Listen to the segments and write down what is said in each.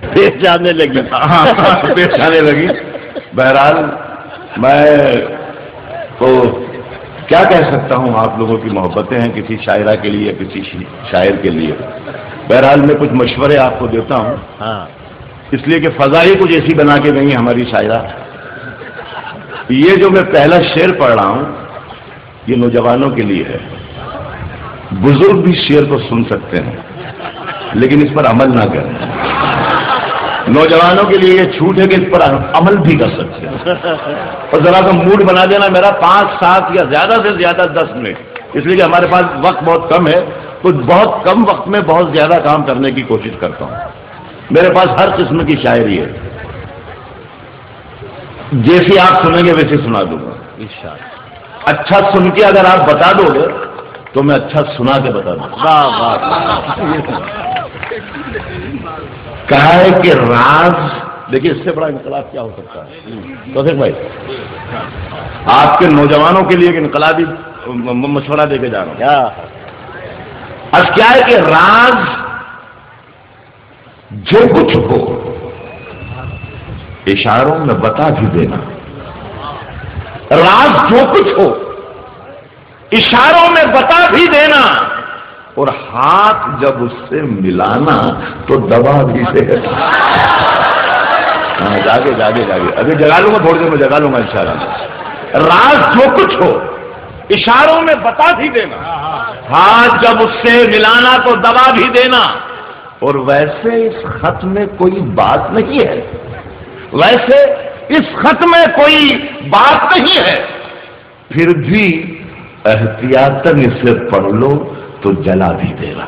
پیش آنے لگی. ہاں پیش آنے لگی. بہرحال میں تو کیا کہہ سکتا ہوں، آپ لوگوں کی محبتیں ہیں کسی شاعرہ کے لیے کسی شاعر کے لیے. بہرحال میں کچھ مشورے آپ کو دیتا ہوں. ہاں اس لیے کہ فضا ہی کچھ ایسی بنا کے گئی ہماری شاعرہ. یہ جو میں پہلا شعر پڑھ رہا ہوں یہ نوجوانوں کے لیے ہے. بزرگ بھی شعر کو سن سکتے ہیں لیکن اس پر عمل نہ کریں. نوجوانوں کے لیے یہ چھوٹ ہے کہ اس پر عمل بھی کر سکتے ہیں. اور ذرا سا موڈ بنا دینا میرا 5 7 یا زیادہ سے زیادہ 10 منٹ، اس لیے کہ ہمارے پاس وقت بہت کم ہے تو بہت کم وقت میں بہت زیادہ کام کرنے کی کوشش کرتا ہوں. میرے پاس ہر قسم کی شاعری ہے، جیسی آپ سنیں گے ویسے سنا دوں گا انشاءاللہ. اچھا سن کے اگر آپ بتا دو گے تو میں اچھا سنا کے بتا دوں. کہا ہے کہ راز، دیکھیے اس سے بڑا انقلاب کیا ہو سکتا ہے. توفیق بھائی آپ کے نوجوانوں کے لیے ایک انقلابی مشورہ دے کے جا رہا ہوں. اب کیا ہے کہ راز جو کچھ ہو اشاروں میں بتا بھی دینا. راز جو کچھ ہو اشاروں میں بتا بھی دینا، اور ہاتھ جب اس سے ملانا تو دبا بھی دینا. جاگے جاگے جاگے ابھی جگا لوں گا، تھوڑی دیر میں جگا لوں گا انشاءاللہ. راز جو کچھ ہو اشاروں میں بتا بھی دینا، ہاتھ جب اس سے ملانا تو دبا بھی دینا. اور ویسے اس خط میں کوئی بات نہیں ہے، ویسے اس خط میں کوئی بات نہیں ہے، پھر بھی احتیاطاً اسے پڑھ لو تو جلا بھی دینا.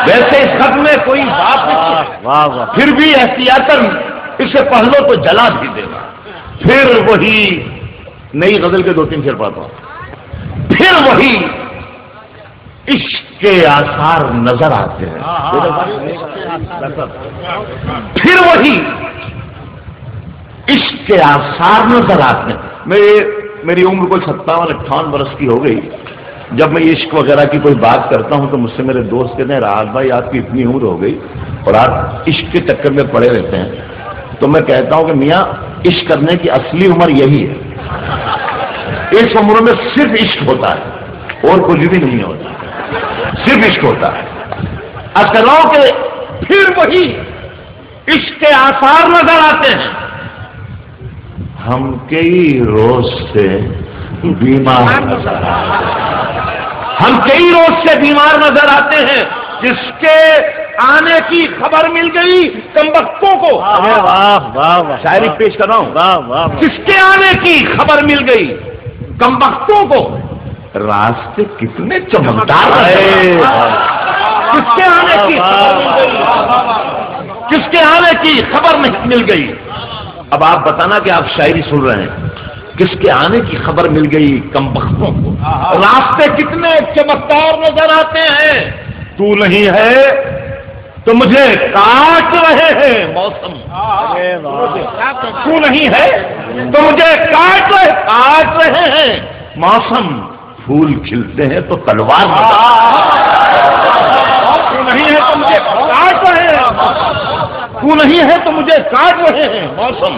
ویسے اس خط میں کوئی بات نہیں ہے، پھر بھی احتیاطاً اسے پڑھ لو تو جلا بھی دینا. پھر وہی نئی غزل کے 2 3 شعر پڑھتا ہوں. پھر وہی عشق کے آثار نظر آتے ہیں. پھر وہی عشق کے آثار نظر آتے ہیں. میری عمر کوئی 57 58 برس کی ہو گئی. جب میں عشق وغیرہ کی کوئی بات کرتا ہوں تو مجھ سے میرے دوست کہتے ہیں راحت بھائی آپ کی اتنی عمر ہو گئی اور آپ عشق کے چکر میں پڑے رہتے ہیں. تو میں کہتا ہوں کہ میاں عشق کرنے کی اصلی عمر یہی ہے. اس عمر میں صرف عشق ہوتا ہے اور کچھ بھی نہیں ہوتا، صرف عشق ہوتا ہے. اصلوں کے پھر وہی عشق کے آثار نظر آتے ہیں. ہم کئی روز سے بیمار نظر آتے ہیں، ہم کئی روز سے بیمار نظر آتے ہیں. جس کے آنے کی خبر مل گئی کمبختوں کو. شاعری پیش کر رہا ہوں. جس کے آنے کی خبر مل گئی کمبختوں کو، راستے کتنے چمکدار ہیں. کس کے آنے کی خبر مل گئی، کس کے آنے کی خبر مل گئی. اب آپ بتانا کہ آپ شاعری سن رہے ہیں. کس کے آنے کی خبر مل گئی کمبختوں کو، راستے کتنے چمکدار نظر آتے ہیں. تو نہیں ہے تو مجھے کاٹ رہے ہیں موسم. تو نہیں ہے تو مجھے کاٹ رہے ہیں موسم. پھول کھلتے ہیں تو تلوار تو نہیں ہے تو مجھے کاٹ رہے ہیں. تو نہیں ہے تو مجھے کاٹ رہے ہیں موسم.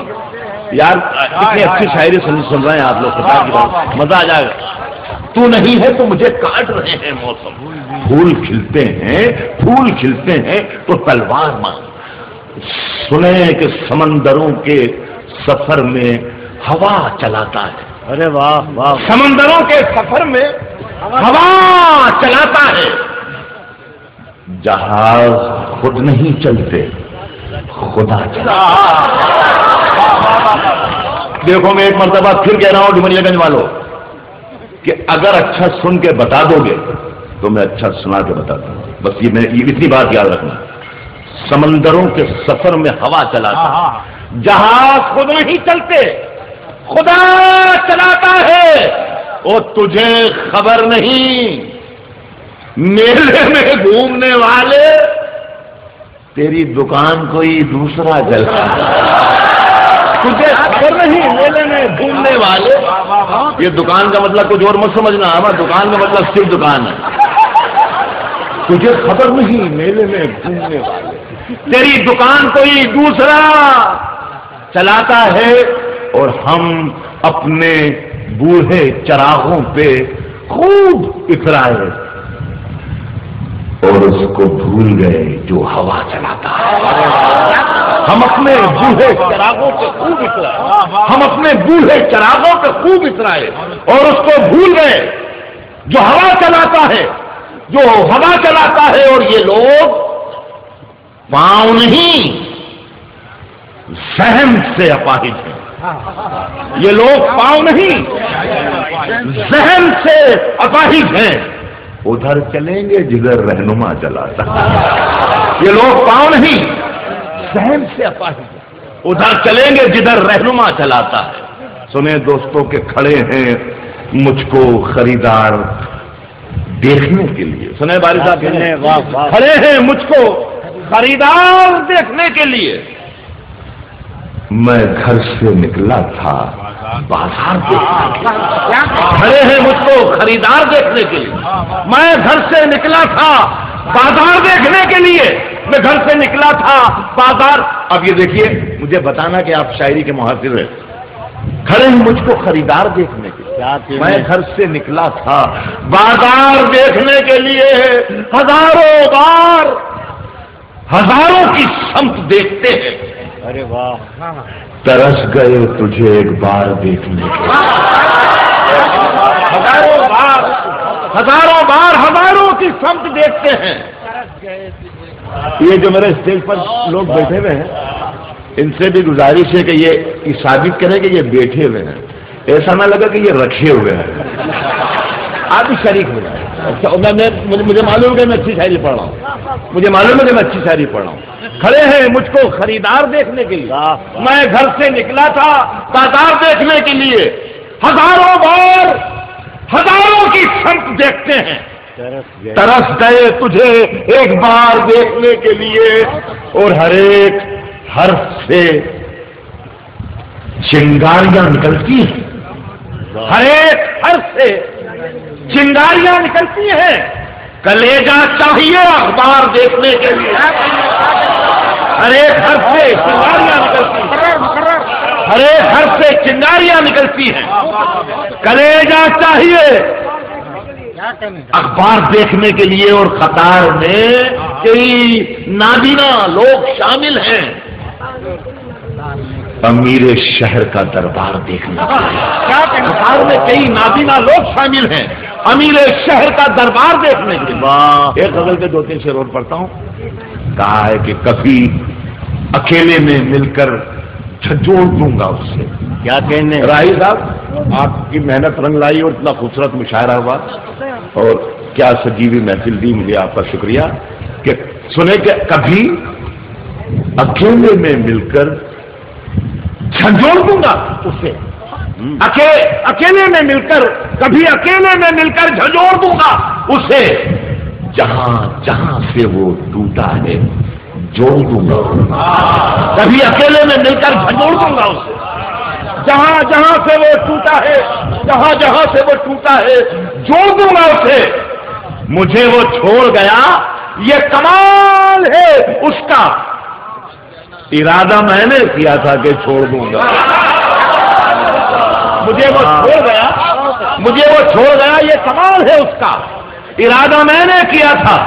یار کتنی اچھی شاعری سن رہے ہیں آپ لوگ، خدا کی بات مزہ آ جائے گا. تو نہیں ہے تو مجھے کاٹ رہے ہیں موسم. پھول کھلتے ہیں تو تلوار مار. سنیں کہ سمندروں کے سفر میں ہوا چلاتا ہے. ارے واہ واہ. سمندروں کے سفر میں ہوا چلاتا ہے. جہاز خود نہیں چلتے خدا چلاتا. دیکھو میں ایک مرتبہ پھر کہہ رہا ہوں ڈومریا گنج والوں کہ اگر اچھا سن کے بتا دو گے تو میں اچھا سنا کے بتاتا ہوں. بس یہ اتنی بات یاد رکھنا. سمندروں کے سفر میں ہوا چلاتا ہے، جہاز خود نہیں چلتے خدا چلاتا ہے. وہ تجھے خبر نہیں میلے میں گھومنے والے تیری دکان کوئی دوسرا چلتا ہے. تجھے خبر نہیں میلے میں گھومنے والے. یہ دکان کا مطلب کچھ اور مت سمجھنا، ہمارا دکان کا مطلب صرف دکان ہے. تجھے خبر نہیں میلے میں گھومنے والے تیری دکان کوئی دوسرا چلاتا ہے، اور ہم اپنے بوڑھے چراغوں پہ خوب اترائے اور اس کو بھول گئے جو ہوا چلاتا ہے۔ ہم اپنے بوڑھے چراغوں پہ خوب اترائے، ہم اپنے بوڑھے چراغوں پہ خوب اترائے اور اس کو بھول گئے جو ہوا چلاتا ہے، جو ہوا چلاتا ہے۔ اور یہ لوگ پاؤں نہیں ذہن سے اپاہج ہیں، یہ لوگ پاؤں نہیں ذہن سے اپاہج ہیں، ادھر چلیں گے جدھر رہنما چلاتا ہے۔ یہ لوگ پاؤں نہیں ذہن سے اپاہج ہیں، ادھر چلیں گے جدھر رہنما چلاتا ہے۔ سنیں دوستوں کے کھڑے ہیں مجھ کو خریدار دیکھنے کے لیے، سنیں باری صاحب کھڑے ہیں مجھ کو خریدار دیکھنے کے لیے۔ میں گھر سے نکلا تھا بازار دیکھنے کے لیے، کھڑے ہیں مجھ کو خریدار دیکھنے کے لیے۔ میں گھر سے نکلا تھا بازار دیکھنے کے لیے، میں گھر سے نکلا تھا بازار۔ اب یہ دیکھیے، مجھے بتانا کہ آپ شاعری کے محافظ ہیں۔ کھڑے ہیں مجھ کو خریدار دیکھنے کے لیے، میں گھر سے نکلا تھا بازار دیکھنے کے لیے۔ ہزاروں بار ہزاروں کی سمت دیکھتے ہیں، ارے واہ، ترس گئے تجھے ایک بار دیکھنے کے لیے۔ ہزاروں بار ہزاروں کی سمت دیکھتے ہیں۔ یہ جو میرے اسٹیج پر لوگ بیٹھے ہوئے ہیں، ان سے بھی گزارش ہے کہ یہ ثابت کریں کہ یہ بیٹھے ہوئے ہیں، ایسا نہ لگا کہ یہ رکھے ہوئے ہیں۔ آپ بھی شریک ہو جائیں۔ مجھے معلوم ہے کہ میں اچھی شاعری پڑھ رہا ہوں، مجھے معلوم ہے کہ میں اچھی شاعری پڑھ رہا ہوں۔ کھڑے ہیں مجھ کو خریدار دیکھنے کے لیے، میں گھر سے نکلا تھا بازار دیکھنے کے لیے۔ ہزاروں بار ہزاروں کی سمت دیکھتے ہیں، ترس گئے تجھے ایک بار دیکھنے کے لیے۔ اور ہر ایک حرف سے چنگاریاں نکلتی ہیں، ہر ایک حرف سے چنگاریاں نکلتی ہیں۔ کلیجہ چاہیے اخبار دیکھنے کے لیے، ہر ایک حرف سے چنگاریاں نکلتی ہیں، ہر ایک حرف سے چنگاریاں نکلتی ہیں۔ کلیجہ چاہیے اخبار دیکھنے کے لیے، اور قطار میں کئی نابینا لوگ شامل ہیں امیر شہر کا دربار دیکھنے کے لیے۔ قطار میں کئی نابینا لوگ شامل ہیں امیر شہر کا دربار دیکھنے کے لیے۔ ایک غزل کے 2-3 شعر اور پڑھتا ہوں۔ کہا ہے کہ کبھی اکیلے میں مل کر جھنجھوڑ دوں گا اس سے۔ کیا کہنے راہی صاحب، آپ کی محنت رنگ لائی اور اتنا خوبصورت مشاعرہ ہوا، اور کیا سجیوی محفل دی، مجھے آپ کا شکریہ کہ سنے کہ کبھی اکیلے میں مل کر جھنجھوڑ دوں گا اسے، اکیلے میں مل کر، کبھی اکیلے میں مل کر جھنجھوڑ دوں گا اسے، جہاں جہاں سے وہ ٹوٹا ہے جوڑ دوں گا۔ کبھی اکیلے میں مل کر جھنجھوڑ دوں گا اسے، جہاں جہاں سے وہ ٹوٹا ہے، جہاں جہاں سے وہ ٹوٹا ہے جوڑ دوں گا اسے۔ مجھے وہ چھوڑ گیا، یہ کمال ہے اس کا، ارادہ میں نے کیا تھا کہ چھوڑ دوں گا۔ مجھے وہ چھوڑ گیا، مجھے وہ چھوڑ گیا، یہ کمال ہے اس کا، ارادہ میں نے کیا تھا،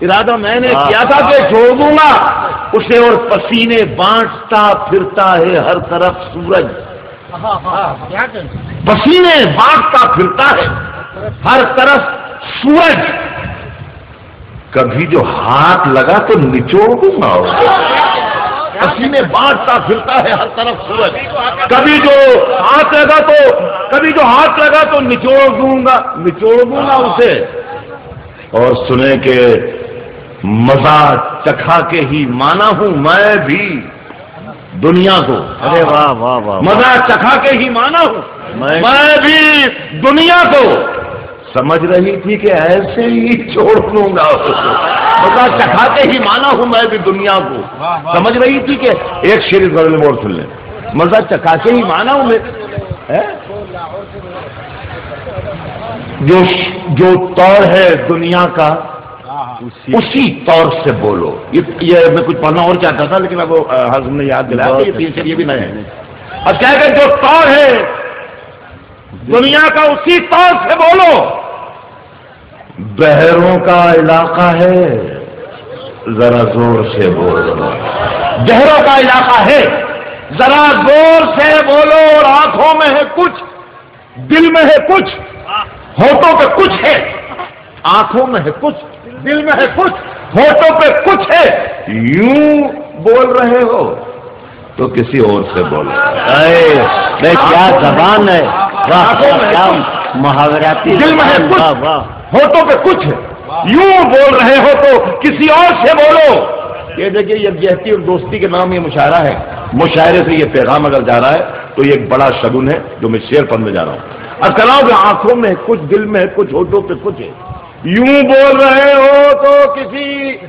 ارادہ میں نے کیا تھا کہ چھوڑ دوں گا اسے۔ اور پسینے بانٹتا پھرتا ہے ہر طرف سورج، پسینے بانٹتا پھرتا ہے ہر طرف سورج، کبھی جو ہاتھ لگا تو نچوڑ دوں گا اسے۔ پسینے بانٹتا پھرتا ہے ہر طرف سورج، کبھی جو ہاتھ لگا تو، کبھی جو ہاتھ لگا تو نچوڑ دوں گا اسے۔ اور سنے کہ مزہ چکھا کے ہی مانا ہوں میں بھی دنیا کو۔ ارے واہ واہ واہ، مزہ چکھا کے ہی مانا ہوں میں بھی دنیا کو، سمجھ رہی تھی کہ ایسے ہی چھوڑ دوں گا اسے۔ مزہ چکھا کے ہی مانا ہوں میں بھی دنیا کو، سمجھ رہی تھی کہ ایک شیر اس بارے میں اور سن لیں۔ مزہ چکھا کے ہی مانا ہوں میں، جو توڑ ہے دنیا کا اسی طور سے بولو. یہ میں کچھ پڑھنا اور چاہتا تھا لیکن اب حضرت نے یاد دلایا کہ یہ 3 شعر یہ بھی نئے ہیں. اب کہہ کہ جو طور ہے دنیا کا اسی طور سے بولو. بحروں کا علاقہ ہے ذرا زور سے بولو. بحروں کا علاقہ ہے ذرا زور سے بولو. اور آنکھوں میں ہے کچھ, دل میں ہے کچھ, ہونٹوں پہ کچھ ہے. آنکھوں میں ہے کچھ, دل میں ہے کچھ, ہونٹوں پہ کچھ ہے. یوں بول رہے ہو تو کسی اور سے بولو. کیا زبان ہے, کیا محاوراتی. دل میں ہے کچھ, ہونٹوں پہ کچھ ہے. یوں بول رہے ہو تو کسی اور سے بولو. یہ دیکھیے یکجہتی اور دوستی کے نام یہ مشاعرہ ہے. مشاعرے سے یہ پیغام اگر جا رہا ہے تو یہ ایک بڑا شگن ہے جو میں شعر پڑھنے جا رہا ہوں. اب کہہ رہا ہوں کہ آنکھوں میں کچھ, دل میں کچھ, ہونٹوں پہ کچھ ہے. یوں بول رہے ہو تو کسی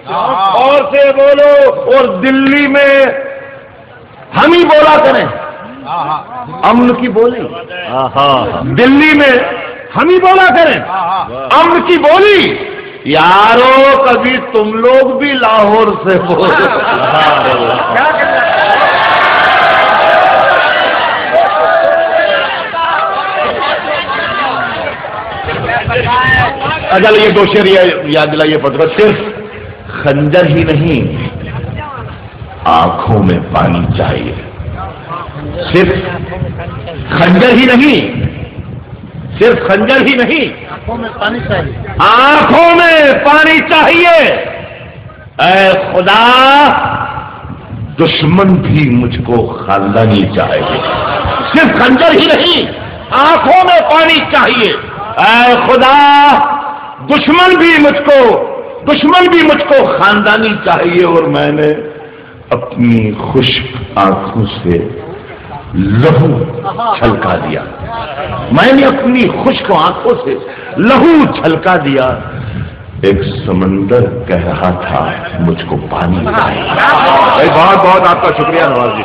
اور سے بولو. اور دلی میں ہم ہی بولا کریں امن کی بولی. دلی میں ہم ہی بولا کریں امن کی بولی. یارو کبھی تم لوگ بھی لاہور سے بولو. اچھا یہ 2 شعر یاد دلائیے پتر. صرف خنجر ہی نہیں آنکھوں میں پانی چاہیے. صرف خنجر ہی نہیں, صرف خنجر ہی نہیں, آنکھوں میں پانی چاہیے. آنکھوں میں پانی چاہیے. اے خدا دشمن بھی مجھ کو خاندانی چاہیے. صرف خنجر ہی نہیں آنکھوں میں پانی چاہیے. اے خدا دشمن بھی مجھ کو خاندانی چاہیے. اور میں نے اپنی خشک آنکھوں سے لہو چھلکا دیا. میں نے اپنی خشک آنکھوں سے لہو چھلکا دیا. ایک سمندر کہہ رہا تھا مجھ کو پانی چاہیے. بہت بہت آپ کا شکریہ نواز جی.